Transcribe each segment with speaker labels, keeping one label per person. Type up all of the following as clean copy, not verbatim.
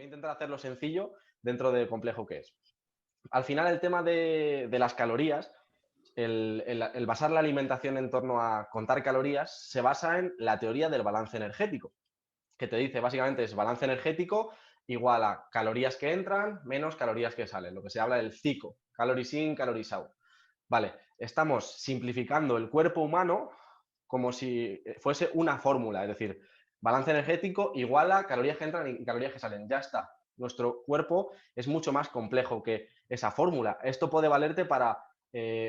Speaker 1: voy a intentar hacerlo sencillo dentro de complejo que es. Al final, el tema de las calorías, el basar la alimentación en torno a contar calorías, se basa en la teoría del balance energético, que te dice básicamente es balance energético igual a calorías que entran menos calorías que salen, lo que se habla del CICO, calories in, calories out. Vale, estamos simplificando el cuerpo humano como si fuese una fórmula, es decir, balance energético igual a calorías que entran y calorías que salen. Ya está. Nuestro cuerpo es mucho más complejo que esa fórmula. Esto puede valerte para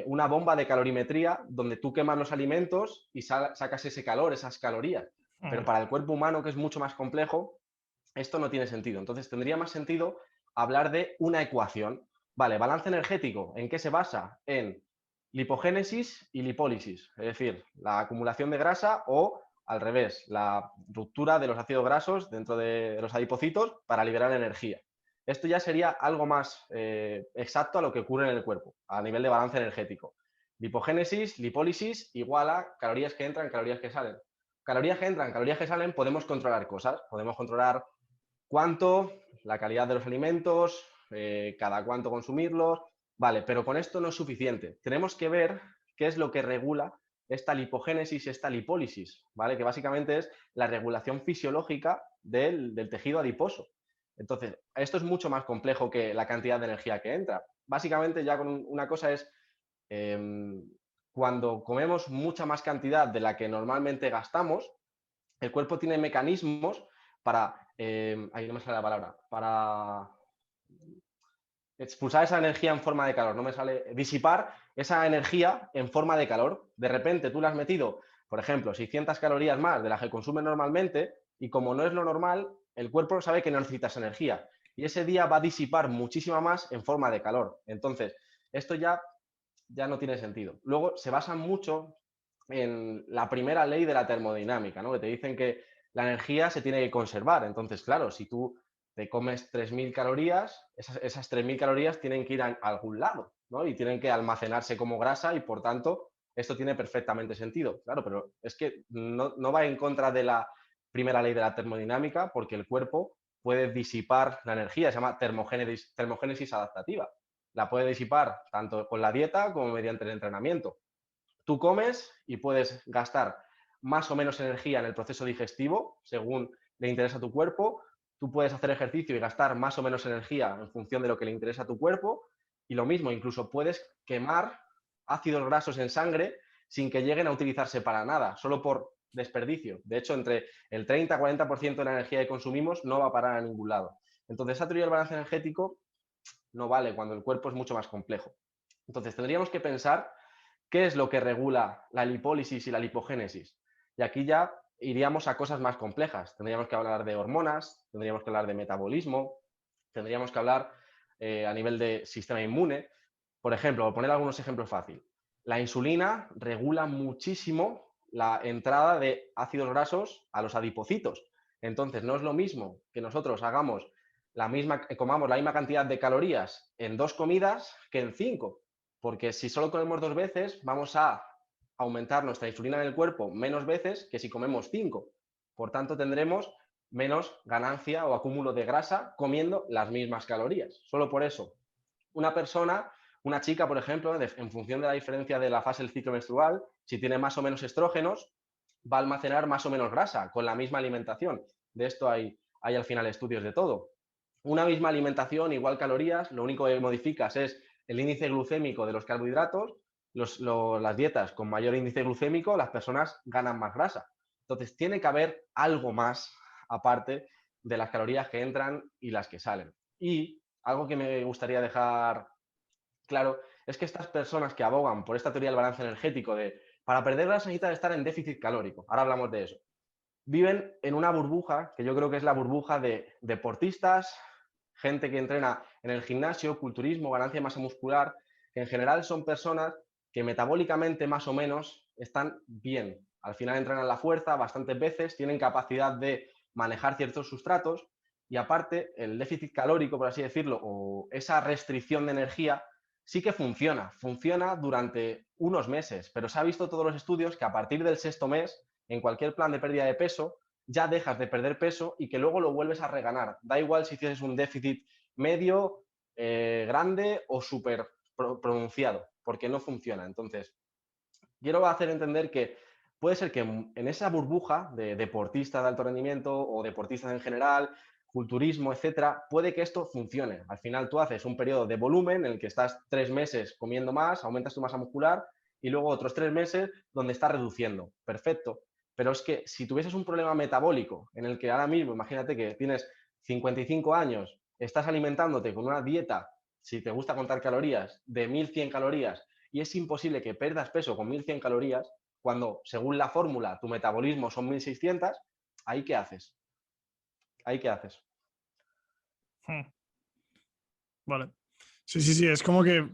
Speaker 1: una bomba de calorimetría donde tú quemas los alimentos y sacas ese calor, esas calorías. Pero
Speaker 2: Ujú.
Speaker 1: para el cuerpo humano, que es mucho más complejo, esto no tiene sentido. Entonces tendría más sentido hablar de una ecuación. Vale, balance energético, ¿en qué se basa? En lipogénesis y lipólisis, es decir, la acumulación de grasa o, al revés, la ruptura de los ácidos grasos dentro de los adipocitos para liberar energía. Esto ya sería algo más exacto a lo que ocurre en el cuerpo, a nivel de balance energético. Lipogénesis, lipólisis, igual a calorías que entran, calorías que salen. Calorías que entran, calorías que salen, podemos controlar cosas. Podemos controlar cuánto, la calidad de los alimentos, cada cuánto consumirlos. Vale, pero con esto no es suficiente. Tenemos que ver qué es lo que regula esta lipogénesis y esta lipólisis, ¿vale? Que básicamente es la regulación fisiológica del tejido adiposo. Entonces, esto es mucho más complejo que la cantidad de energía que entra. Básicamente, ya con una cosa es eh, cuando comemos mucha más cantidad de la que normalmente gastamos, el cuerpo tiene mecanismos para, ahí no me sale la palabra, para expulsar esa energía en forma de calor, no me sale, disipar esa energía en forma de calor. De repente tú le has metido, por ejemplo, 600 calorías más de las que consume normalmente y como no es lo normal, el cuerpo sabe que no necesita esa energía y ese día va a disipar muchísima más en forma de calor. Entonces, esto ya no tiene sentido. Luego se basa mucho en la primera ley de la termodinámica, ¿no? Que te dicen que la energía se tiene que conservar. Entonces, claro, si tú te comes 3.000 calorías, esas 3.000 calorías tienen que ir a algún lado, ¿no? Y tienen que almacenarse como grasa y, por tanto, esto tiene perfectamente sentido. Claro, pero es que no va en contra de la primera ley de la termodinámica porque el cuerpo puede disipar la energía, se llama termogénesis adaptativa. La puede disipar tanto con la dieta como mediante el entrenamiento. Tú comes y puedes gastar más o menos energía en el proceso digestivo, según le interesa a tu cuerpo. Tú puedes hacer ejercicio y gastar más o menos energía en función de lo que le interesa a tu cuerpo. Y lo mismo, incluso puedes quemar ácidos grasos en sangre sin que lleguen a utilizarse para nada, solo por desperdicio. De hecho, entre el 30 y 40% de la energía que consumimos no va a parar a ningún lado. Entonces, esa teoría del balance energético no vale cuando el cuerpo es mucho más complejo. Entonces, tendríamos que pensar qué es lo que regula la lipólisis y la lipogénesis. Y aquí ya iríamos a cosas más complejas. Tendríamos que hablar de hormonas, tendríamos que hablar de metabolismo, tendríamos que hablar a nivel de sistema inmune. Por ejemplo, por poner algunos ejemplos fáciles. La insulina regula muchísimo la entrada de ácidos grasos a los adipocitos. Entonces, no es lo mismo que nosotros comamos la misma cantidad de calorías en 2 comidas que en 5. Porque si solo comemos 2 veces, vamos a aumentar nuestra insulina en el cuerpo menos veces que si comemos 5. Por tanto, tendremos menos ganancia o acúmulo de grasa comiendo las mismas calorías. Solo por eso, una persona, una chica, por ejemplo, en función de la diferencia de la fase del ciclo menstrual, si tiene más o menos estrógenos, va a almacenar más o menos grasa con la misma alimentación. De esto hay al final estudios de todo. Una misma alimentación, igual calorías, lo único que modificas es el índice glucémico de los carbohidratos. Las dietas con mayor índice glucémico, las personas ganan más grasa. Entonces, tiene que haber algo más aparte de las calorías que entran y las que salen. Y algo que me gustaría dejar claro es que estas personas que abogan por esta teoría del balance energético de para perder grasa necesitas estar en déficit calórico, ahora hablamos de eso, viven en una burbuja que yo creo que es la burbuja de deportistas, gente que entrena en el gimnasio, culturismo, ganancia de masa muscular, que en general son personas que metabólicamente más o menos están bien. Al final entrenan la fuerza bastantes veces, tienen capacidad de manejar ciertos sustratos y aparte el déficit calórico, por así decirlo, o esa restricción de energía sí que funciona durante unos meses, pero se ha visto todos los estudios que a partir del sexto mes, en cualquier plan de pérdida de peso, ya dejas de perder peso y que luego lo vuelves a reganar. Da igual si tienes un déficit medio, grande o súper pronunciado, porque no funciona. Entonces, quiero hacer entender que puede ser que en esa burbuja de deportistas de alto rendimiento o deportistas en general, culturismo, etcétera, puede que esto funcione. Al final tú haces un periodo de volumen en el que estás 3 meses comiendo más, aumentas tu masa muscular y luego otros 3 meses donde estás reduciendo. Perfecto. Pero es que si tuvieses un problema metabólico en el que ahora mismo, imagínate que tienes 55 años, estás alimentándote con una dieta, si te gusta contar calorías, de 1100 calorías y es imposible que pierdas peso con 1100 calorías cuando, según la fórmula, tu metabolismo son 1600, ¿ahí qué haces? ¿Ahí qué haces?
Speaker 2: Hmm. Vale. Sí, es como que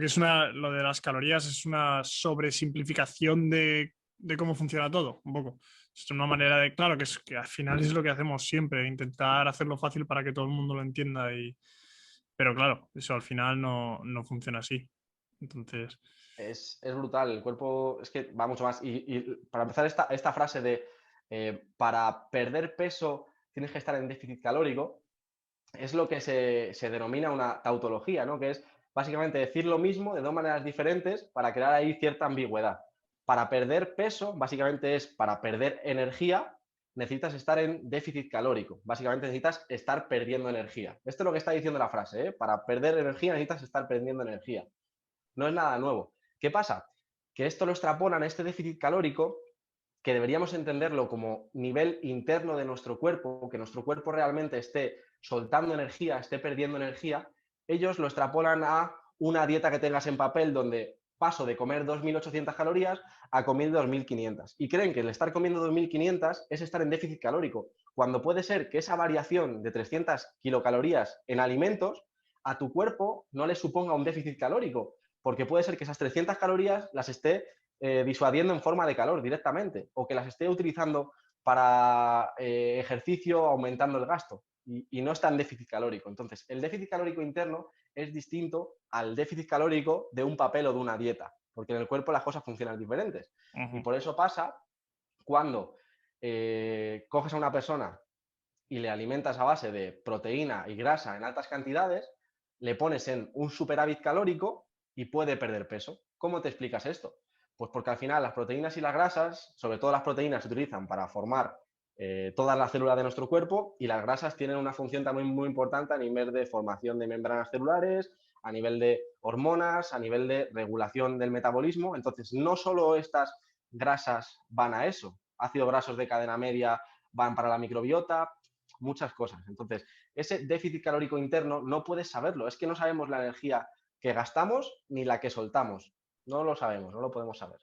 Speaker 2: es lo de las calorías es una sobresimplificación de cómo funciona todo, un poco. Es una manera de, claro, que al final es lo que hacemos siempre, intentar hacerlo fácil para que todo el mundo lo entienda pero claro, eso al final no funciona así. Entonces,
Speaker 1: Es brutal, el cuerpo es que va mucho más. Y para empezar, esta frase de para perder peso tienes que estar en déficit calórico, es lo que se denomina una tautología, ¿no? Que es básicamente decir lo mismo de dos maneras diferentes para crear ahí cierta ambigüedad. Para perder peso, básicamente es para perder energía, necesitas estar en déficit calórico. Básicamente necesitas estar perdiendo energía. Esto es lo que está diciendo la frase, ¿eh? Para perder energía necesitas estar perdiendo energía. No es nada nuevo. ¿Qué pasa? Que esto lo extrapolan a este déficit calórico, que deberíamos entenderlo como nivel interno de nuestro cuerpo, que nuestro cuerpo realmente esté soltando energía, esté perdiendo energía. Ellos lo extrapolan a una dieta que tengas en papel donde paso de comer 2.800 calorías a comer 2.500. Y creen que el estar comiendo 2.500 es estar en déficit calórico, cuando puede ser que esa variación de 300 kilocalorías en alimentos a tu cuerpo no le suponga un déficit calórico, porque puede ser que esas 300 calorías las esté disuadiendo en forma de calor directamente, o que las esté utilizando para ejercicio aumentando el gasto y no está en déficit calórico. Entonces, el déficit calórico interno es distinto al déficit calórico de un papel o de una dieta, porque en el cuerpo las cosas funcionan diferentes. Y por eso pasa cuando coges a una persona y le alimentas a base de proteína y grasa en altas cantidades, le pones en un superávit calórico y puede perder peso. ¿Cómo te explicas esto? Pues porque al final las proteínas y las grasas, sobre todo las proteínas, se utilizan para formar todas las células de nuestro cuerpo y las grasas tienen una función también muy importante a nivel de formación de membranas celulares, a nivel de hormonas, a nivel de regulación del metabolismo. Entonces, no solo estas grasas van a eso, ácidos grasos de cadena media van para la microbiota, muchas cosas. Entonces, ese déficit calórico interno no puedes saberlo, es que no sabemos la energía que gastamos ni la que soltamos. No lo sabemos, no lo podemos saber.